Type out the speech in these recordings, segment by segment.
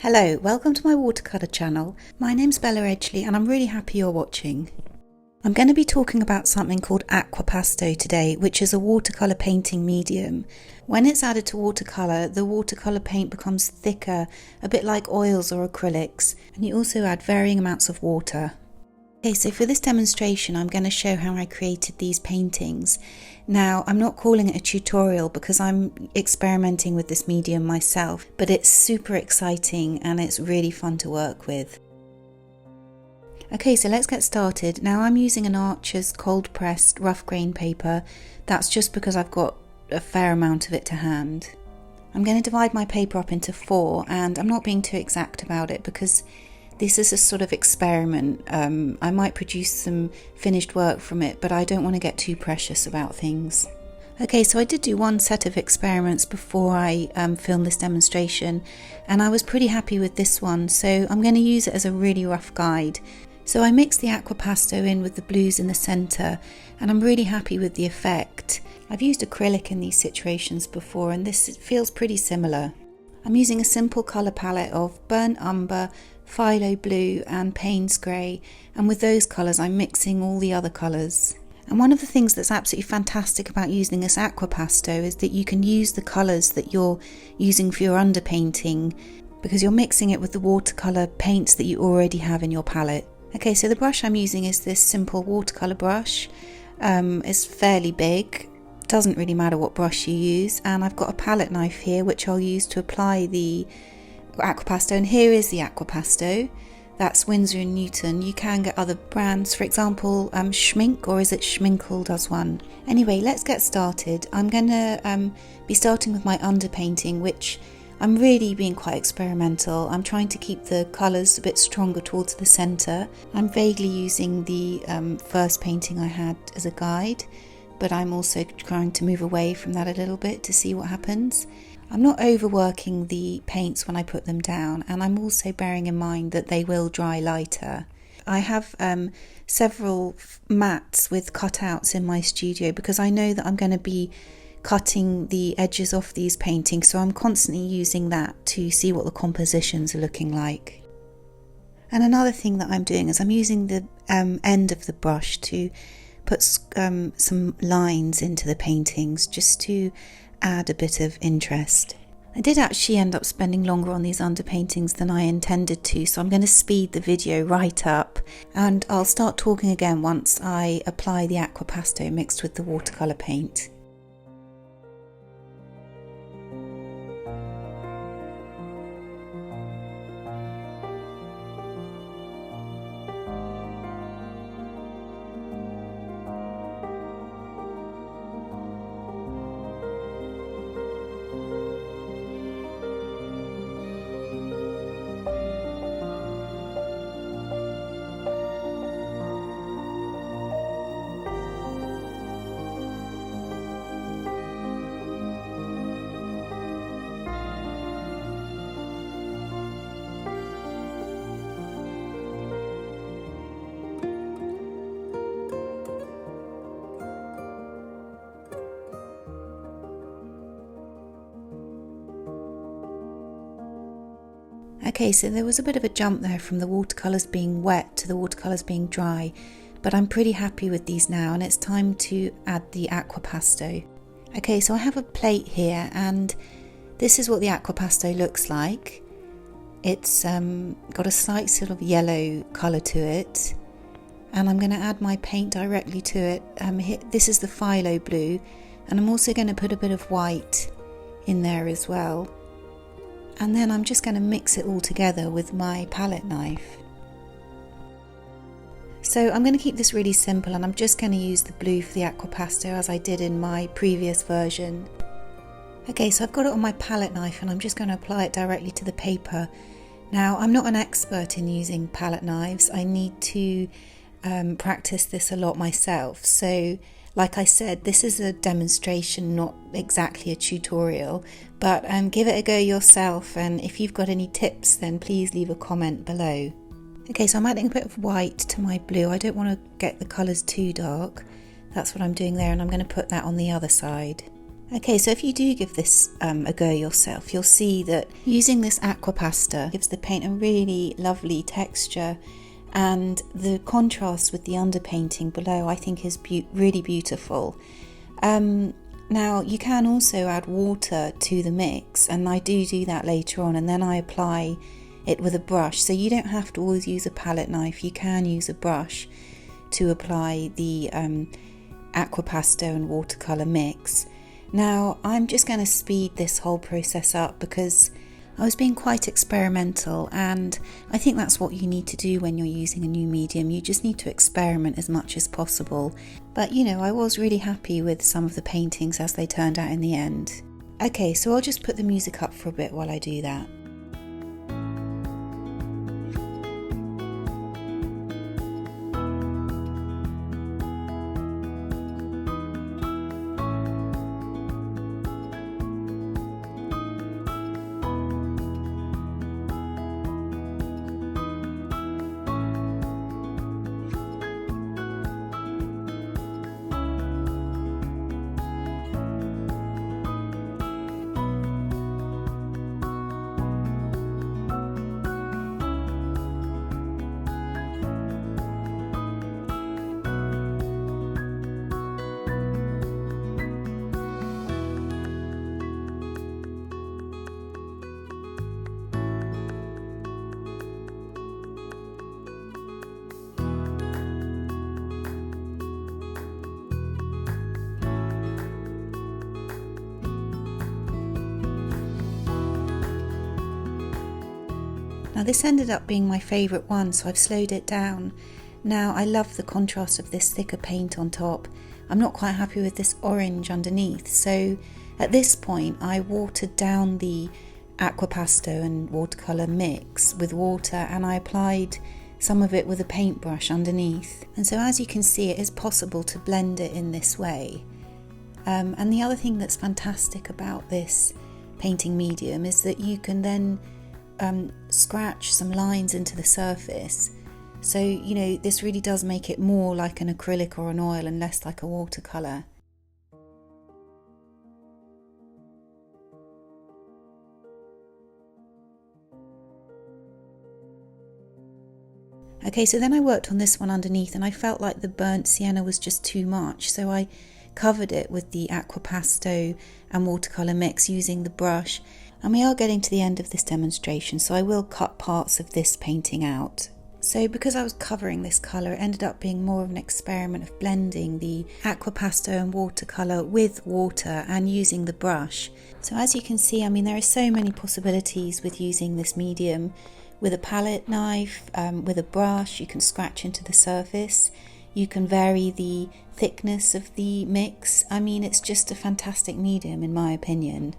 Hello, welcome to my watercolour channel. My name's Bella Edgley and I'm really happy you're watching. I'm going to be talking about something called Aquapasto today, which is a watercolour painting medium. When it's added to watercolour, the watercolour paint becomes thicker, a bit like oils or acrylics, and you also add varying amounts of water. Okay, so for this demonstration I'm going to show how I created these paintings. Now, I'm not calling it a tutorial because I'm experimenting with this medium myself, but it's super exciting and it's really fun to work with. Okay, so let's get started. Now I'm using an Archer's cold pressed rough grain paper. That's just because I've got a fair amount of it to hand. I'm going to divide my paper up into 4, and I'm not being too exact about it because this is a sort of experiment. I might produce some finished work from it, but I don't want to get too precious about things. Okay, so I did do one set of experiments before I filmed this demonstration, and I was pretty happy with this one, so I'm going to use it as a really rough guide. So I mixed the Aquapasto in with the blues in the centre, and I'm really happy with the effect. I've used acrylic in these situations before, and this feels pretty similar. I'm using a simple colour palette of burnt umber, phthalo blue and Payne's grey, and with those colours I'm mixing all the other colours. And one of the things that's absolutely fantastic about using this Aquapasto is that you can use the colours that you're using for your underpainting because you're mixing it with the watercolour paints that you already have in your palette. Okay, so the brush I'm using is this simple watercolour brush. It's fairly big. Doesn't really matter what brush you use, and I've got a palette knife here which I'll use to apply the Aquapasto, and here is the Aquapasto. That's Winsor & Newton. You can get other brands, for example Schmink, or is it Schminkel does one. Anyway, let's get started. I'm going to be starting with my underpainting, which I'm really being quite experimental. I'm trying to keep the colours a bit stronger towards the centre. I'm vaguely using the first painting I had as a guide, but I'm also trying to move away from that a little bit to see what happens. I'm not overworking the paints when I put them down, and I'm also bearing in mind that they will dry lighter. I have several mats with cutouts in my studio because I know that I'm going to be cutting the edges off these paintings, so I'm constantly using that to see what the compositions are looking like. And another thing that I'm doing is I'm using the end of the brush to put some lines into the paintings just to add a bit of interest. I did actually end up spending longer on these underpaintings than I intended to, so I'm going to speed the video right up, and I'll start talking again once I apply the Aquapasto mixed with the watercolour paint. Okay, so there was a bit of a jump there from the watercolours being wet to the watercolours being dry, but I'm pretty happy with these now, and it's time to add the Aquapasto. Okay, so I have a plate here, and this is what the Aquapasto looks like. It's got a slight sort of yellow colour to it, and I'm going to add my paint directly to it. This is the phthalo blue, and I'm also going to put a bit of white in there as well. And then I'm just going to mix it all together with my palette knife. So I'm going to keep this really simple, and I'm just going to use the blue for the Aquapasto as I did in my previous version. Okay, so I've got it on my palette knife and I'm just going to apply it directly to the paper. Now, I'm not an expert in using palette knives. I need to practice this a lot myself. So like I said, this is a demonstration, not exactly a tutorial, but give it a go yourself, and if you've got any tips then please leave a comment below. Okay, so I'm adding a bit of white to my blue. I don't want to get the colours too dark. That's what I'm doing there, and I'm going to put that on the other side. Okay, so if you do give this a go yourself, you'll see that using this Aquapasto gives the paint a really lovely texture, and the contrast with the underpainting below I think is really beautiful. Now you can also add water to the mix, and I do that later on, and then I apply it with a brush, so you don't have to always use a palette knife. You can use a brush to apply the Aquapasto and watercolour mix. Now I'm just going to speed this whole process up because I was being quite experimental, and I think that's what you need to do when you're using a new medium. You just need to experiment as much as possible. But you know, I was really happy with some of the paintings as they turned out in the end. Okay, so I'll just put the music up for a bit while I do that. Now this ended up being my favourite one, so I've slowed it down. Now I love the contrast of this thicker paint on top. I'm not quite happy with this orange underneath, so at this point I watered down the Aquapasto and watercolour mix with water, and I applied some of it with a paintbrush underneath. And so as you can see, it is possible to blend it in this way. And the other thing that's fantastic about this painting medium is that you can then scratch some lines into the surface, so you know, this really does make it more like an acrylic or an oil and less like a watercolour. Okay, so then I worked on this one underneath, and I felt like the burnt sienna was just too much, so I covered it with the Aquapasto and watercolour mix using the brush. And we are getting to the end of this demonstration, so I will cut parts of this painting out. So because I was covering this colour, it ended up being more of an experiment of blending the Aquapasto and watercolour with water and using the brush. So as you can see, I mean, there are so many possibilities with using this medium. With a palette knife, with a brush, you can scratch into the surface. You can vary the thickness of the mix. I mean, it's just a fantastic medium in my opinion.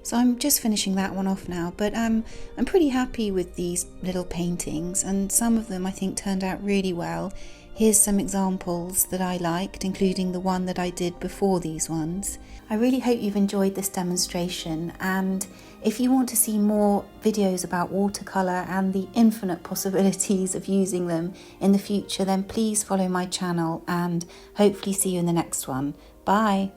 So I'm just finishing that one off now, but I'm pretty happy with these little paintings, and some of them I think turned out really well. Here's some examples that I liked, including the one that I did before these ones. I really hope you've enjoyed this demonstration, and if you want to see more videos about watercolour and the infinite possibilities of using them in the future, then please follow my channel, and hopefully see you in the next one. Bye!